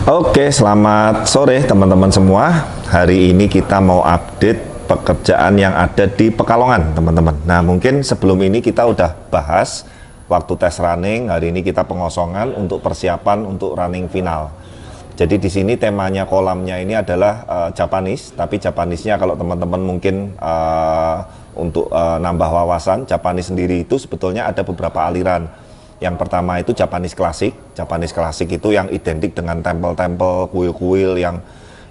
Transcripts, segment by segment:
Oke, selamat sore teman-teman semua. Hari ini kita mau update pekerjaan yang ada di Pekalongan, teman-teman. Nah, mungkin sebelum ini kita udah bahas waktu tes running. Hari ini kita pengosongan untuk persiapan untuk running final. Jadi di sini temanya kolamnya ini adalah Japanese, tapi Japanese-nya kalau teman-teman mungkin untuk nambah wawasan, Japanese sendiri itu sebetulnya ada beberapa aliran. Yang pertama itu Japanese klasik. Japanese klasik itu yang identik dengan tempel-tempel, kuil-kuil yang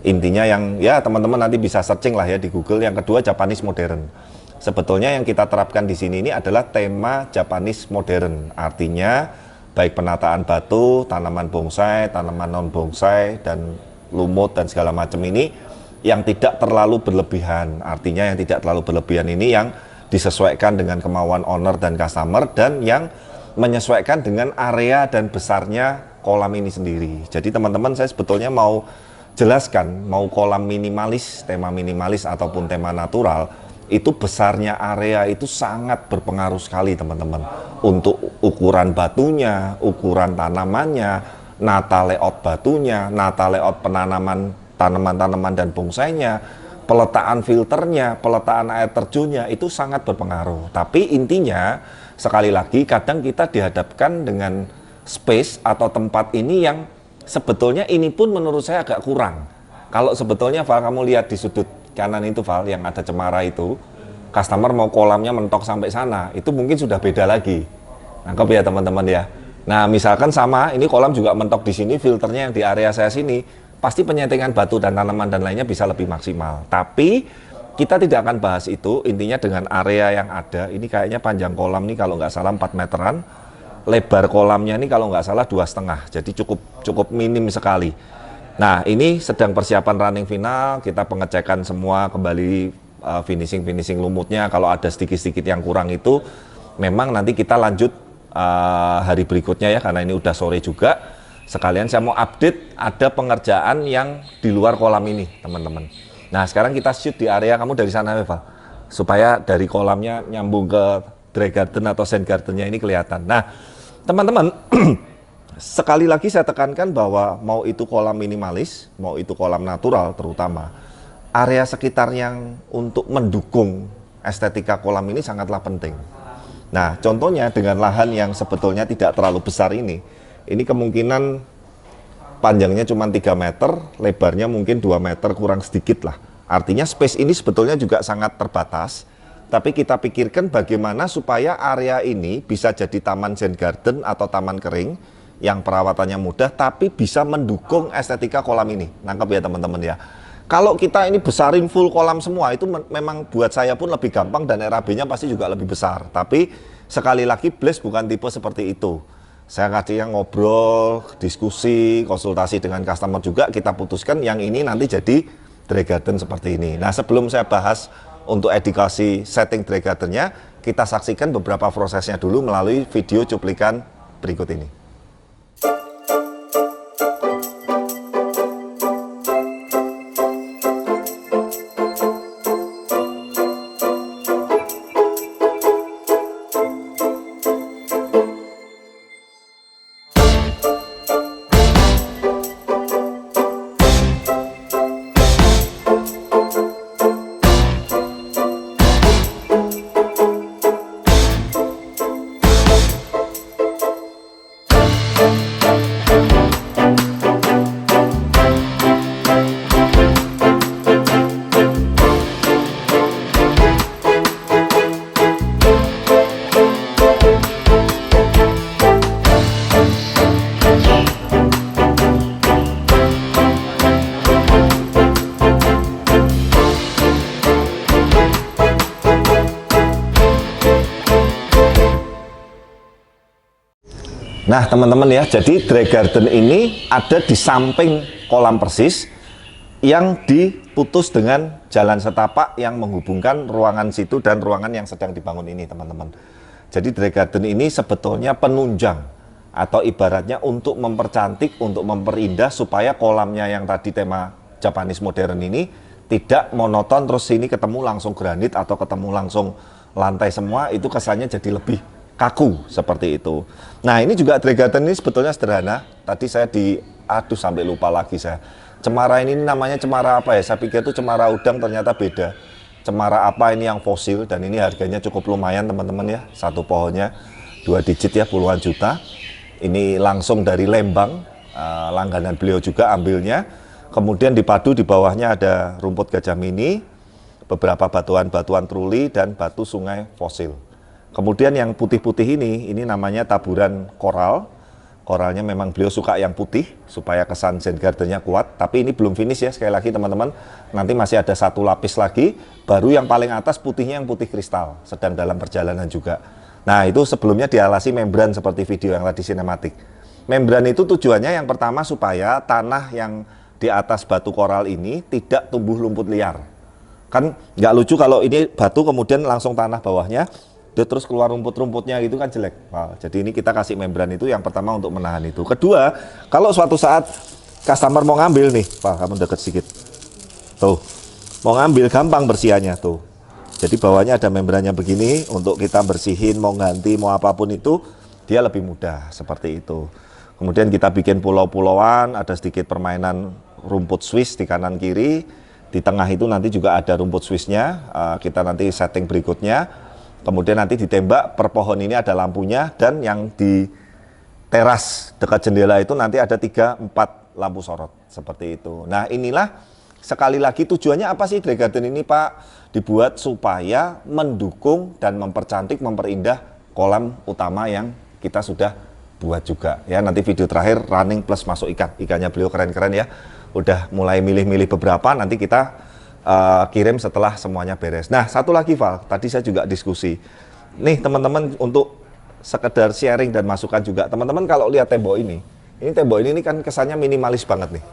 intinya yang ya teman-teman nanti bisa searching lah ya di Google. Yang kedua Japanese modern. Sebetulnya yang kita terapkan di sini ini adalah tema Japanese modern. Artinya baik penataan batu, tanaman bonsai, tanaman non bonsai dan lumut dan segala macam ini yang tidak terlalu berlebihan. Artinya yang tidak terlalu berlebihan ini yang disesuaikan dengan kemauan owner dan customer dan yang menyesuaikan dengan area dan besarnya kolam ini sendiri. Jadi teman-teman saya sebetulnya mau jelaskan, mau kolam minimalis, tema minimalis ataupun tema natural, itu besarnya area itu sangat berpengaruh sekali teman-teman. Untuk ukuran batunya, ukuran tanamannya, nata layout batunya, nata layout penanaman tanaman-tanaman dan bongsainya, peletaan filternya, peletaan air terjunnya itu sangat berpengaruh. Tapi intinya sekali lagi kadang kita dihadapkan dengan space atau tempat ini yang sebetulnya ini pun menurut saya agak kurang. Kalau sebetulnya Val kamu lihat di sudut kanan itu Val yang ada cemara itu, customer mau kolamnya mentok sampai sana, itu mungkin sudah beda lagi. Nangkep ya teman-teman ya. Nah misalkan sama, ini kolam juga mentok di sini, filternya yang di area saya sini, pasti penyetingan batu dan tanaman dan lainnya bisa lebih maksimal. Tapi kita tidak akan bahas itu, intinya dengan area yang ada, ini kayaknya panjang kolam nih kalau nggak salah 4 meteran, lebar kolamnya ini kalau nggak salah 2,5, jadi cukup minim sekali. Nah ini sedang persiapan running final, kita pengecekan semua kembali finishing lumutnya, kalau ada sedikit-sedikit yang kurang itu, memang nanti kita lanjut hari berikutnya ya, karena ini udah sore juga. Sekalian saya mau update ada pengerjaan yang di luar kolam ini teman-teman. Nah sekarang kita shoot di area kamu dari sana Eva, supaya dari kolamnya nyambung ke dry garden atau sand gardennya ini kelihatan. Nah teman-teman sekali lagi saya tekankan bahwa mau itu kolam minimalis, mau itu kolam natural terutama, area sekitar yang untuk mendukung estetika kolam ini sangatlah penting. Nah contohnya dengan lahan yang sebetulnya tidak terlalu besar ini kemungkinan panjangnya cuma 3 meter, lebarnya mungkin 2 meter kurang sedikit lah. Artinya space ini sebetulnya juga sangat terbatas, tapi kita pikirkan bagaimana supaya area ini bisa jadi taman zen garden atau taman kering yang perawatannya mudah, tapi bisa mendukung estetika kolam ini. Nangkep ya teman-teman ya. Kalau kita ini besarin full kolam semua, itu memang buat saya pun lebih gampang dan RAB-nya pasti juga lebih besar. Tapi sekali lagi Blaze bukan tipe seperti itu. Saya kadang ngobrol, diskusi, konsultasi dengan customer juga, kita putuskan yang ini nanti jadi dry garden seperti ini. Nah sebelum saya bahas untuk edukasi setting dry gardennya, kita saksikan beberapa prosesnya dulu melalui video cuplikan berikut ini. Nah teman-teman ya, jadi dry garden ini ada di samping kolam persis yang diputus dengan jalan setapak yang menghubungkan ruangan situ dan ruangan yang sedang dibangun ini teman-teman. Jadi dry garden ini sebetulnya penunjang atau ibaratnya untuk mempercantik, untuk memperindah supaya kolamnya yang tadi tema Japanese modern ini tidak monoton terus sini ketemu langsung granit atau ketemu langsung lantai semua, itu kesannya jadi lebih kaku seperti itu. Nah ini juga dry garden ini sebetulnya sederhana. Tadi saya di Aduh, sampai lupa lagi saya. Cemara ini namanya cemara apa ya? Saya pikir itu cemara udang, ternyata beda. Cemara apa ini yang fosil, dan ini harganya cukup lumayan teman-teman ya. Satu pohonnya 2 digit ya, puluhan juta. Ini langsung dari Lembang, langganan beliau juga ambilnya. Kemudian dipadu di bawahnya ada rumput gajah mini, beberapa batuan-batuan truli, dan batu sungai fosil. Kemudian yang putih-putih ini namanya taburan koral. Koralnya memang beliau suka yang putih supaya kesan Zen Garden-nya kuat. Tapi ini belum finish ya, sekali lagi teman-teman. Nanti masih ada satu lapis lagi, baru yang paling atas putihnya yang putih kristal, sedang dalam perjalanan juga. Nah, itu sebelumnya dialasi membran seperti video yang tadi sinematik. Membran itu tujuannya yang pertama supaya tanah yang di atas batu koral ini tidak tumbuh lumpur liar. Kan nggak lucu kalau ini batu kemudian langsung tanah bawahnya dia terus keluar rumput-rumputnya, gitu kan jelek. Nah, jadi ini kita kasih membran itu yang pertama untuk menahan itu. Kedua, kalau suatu saat customer mau ngambil nih, Pak, kamu deket sedikit. Tuh, mau ngambil gampang bersihannya tuh. Jadi bawahnya ada membrannya begini untuk kita bersihin, mau ganti, mau apapun itu dia lebih mudah seperti itu. Kemudian kita bikin pulau-pulauan, ada sedikit permainan rumput Swiss di kanan kiri. Di tengah itu nanti juga ada rumput Swissnya. Kita nanti setting berikutnya. Kemudian nanti ditembak per pohon ini ada lampunya, dan yang di teras dekat jendela itu nanti ada 3-4 lampu sorot seperti itu. Nah, inilah sekali lagi tujuannya apa sih Dry Garden ini, Pak? Dibuat supaya mendukung dan mempercantik, memperindah kolam utama yang kita sudah buat juga. Ya, nanti video terakhir running plus masuk ikan. Ikannya beliau keren-keren ya. Udah mulai milih-milih beberapa, nanti kita kirim setelah semuanya beres. Nah, satu lagi Val, tadi saya juga diskusi. Nih teman-teman, untuk sekedar sharing dan masukan juga. Teman-teman kalau lihat tembok ini tembok ini kan kesannya minimalis banget nih.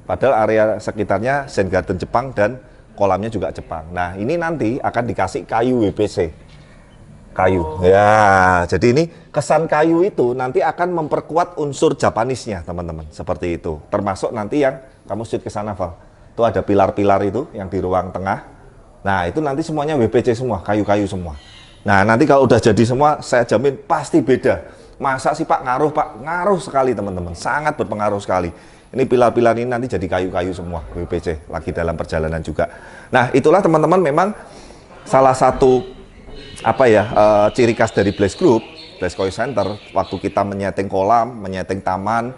Padahal area sekitarnya Zen Garden Jepang dan kolamnya juga Jepang. Nah, ini nanti akan dikasih kayu WPC. Kayu. Ya, jadi ini kesan kayu itu nanti akan memperkuat unsur Japanisnya, teman-teman. Seperti itu. Termasuk nanti yang kamu shoot ke sana, Val. Itu ada pilar-pilar itu yang di ruang tengah. Nah, itu nanti semuanya WPC semua, kayu-kayu semua. Nah, nanti kalau udah jadi semua, saya jamin pasti beda. Masa sih Pak ngaruh, Pak? Ngaruh sekali teman-teman, sangat berpengaruh sekali. Ini pilar-pilar ini nanti jadi kayu-kayu semua, WPC, lagi dalam perjalanan juga. Nah, itulah teman-teman memang salah satu ciri khas dari Blaze Group, Blaze Koi Center, waktu kita menyeting kolam, menyeting taman,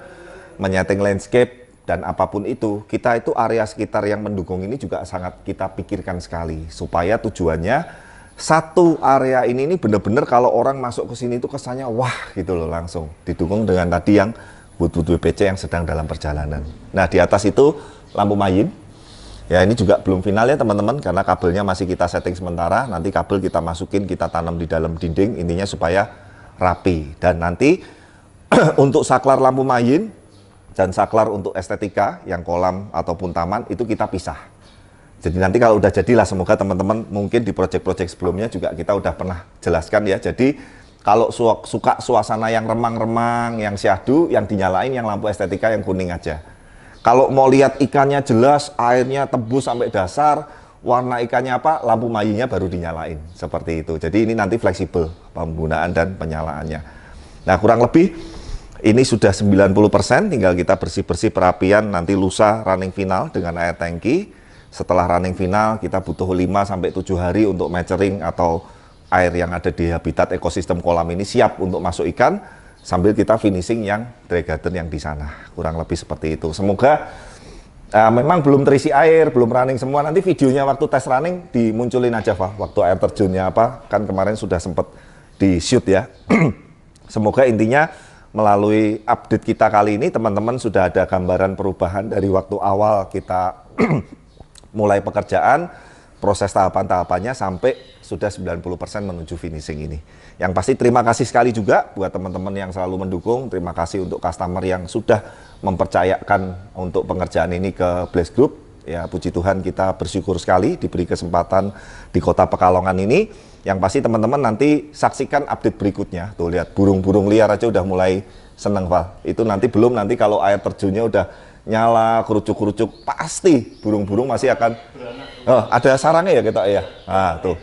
menyeting landscape, dan apapun itu, kita itu area sekitar yang mendukung ini juga sangat kita pikirkan sekali, supaya tujuannya satu area ini benar-benar kalau orang masuk ke sini itu kesannya wah gitu loh, langsung didukung dengan tadi yang but-but WPC yang sedang dalam perjalanan. Nah, di atas itu lampu mayin. Ya, ini juga belum final ya teman-teman, karena kabelnya masih kita setting sementara. Nanti kabel kita masukin, kita tanam di dalam dinding, intinya supaya rapi. Dan nanti untuk saklar lampu mayin dan saklar untuk estetika yang kolam ataupun taman itu kita pisah. Jadi nanti kalau udah jadilah, semoga teman-teman mungkin di project-project sebelumnya juga kita udah pernah jelaskan ya. Jadi kalau suka suasana yang remang-remang, yang syahdu, yang dinyalain yang lampu estetika yang kuning aja. Kalau mau lihat ikannya jelas, airnya tebus sampai dasar, warna ikannya apa, lampu mayinya baru dinyalain. Seperti itu. Jadi ini nanti fleksibel penggunaan dan penyalaannya. Nah, kurang lebih ini sudah 90%, tinggal kita bersih-bersih perapian, nanti lusa running final dengan air tangki. Setelah running final, kita butuh 5-7 hari untuk maturing atau air yang ada di habitat ekosistem kolam ini siap untuk masuk ikan, sambil kita finishing yang Dry Garden yang di sana. Kurang lebih seperti itu. Semoga memang belum terisi air, belum running semua. Nanti videonya waktu tes running dimunculin aja, Pak. Waktu air terjunnya apa, kan kemarin sudah sempat di shoot ya. Semoga intinya melalui update kita kali ini, teman-teman sudah ada gambaran perubahan dari waktu awal kita mulai pekerjaan, proses tahapan-tahapannya sampai sudah 90% menuju finishing ini. Yang pasti terima kasih sekali juga buat teman-teman yang selalu mendukung, terima kasih untuk customer yang sudah mempercayakan untuk pengerjaan ini ke Blaze Group. Ya, puji Tuhan kita bersyukur sekali diberi kesempatan di Kota Pekalongan ini. Yang pasti teman-teman nanti saksikan update berikutnya. Tuh lihat, burung-burung liar aja udah mulai seneng, Val. Itu nanti belum, nanti kalau air terjunnya udah nyala, kerucuk-kerucuk, pasti burung-burung masih akan ada sarangnya ya kita ya. Nah, tuh.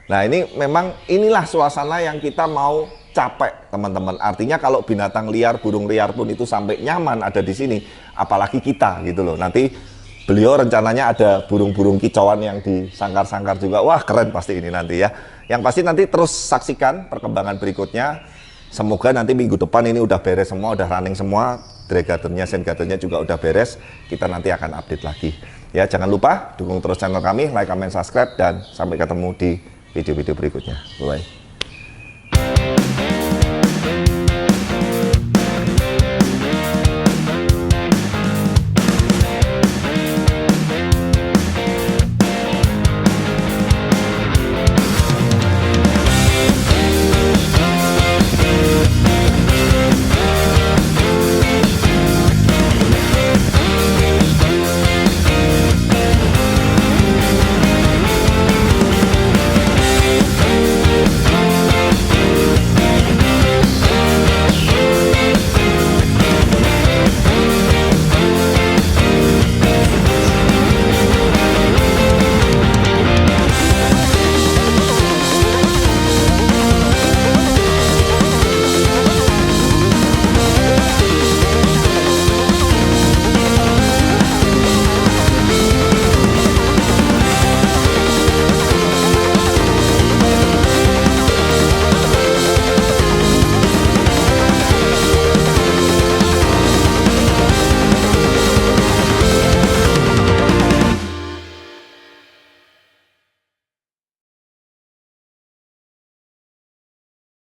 Nah, ini memang inilah suasana yang kita mau capek teman-teman. Artinya kalau binatang liar, burung liar pun itu sampai nyaman ada di sini, apalagi kita gitu loh. Nanti beliau rencananya ada burung-burung kicauan yang disangkar-sangkar juga. Wah, keren pasti ini nanti ya. Yang pasti nanti terus saksikan perkembangan berikutnya. Semoga nanti minggu depan ini udah beres semua, udah running semua. Drag gathernya, sand gathernya juga udah beres. Kita nanti akan update lagi. Ya, jangan lupa dukung terus channel kami, like, comment, subscribe, dan sampai ketemu di video-video berikutnya. Bye.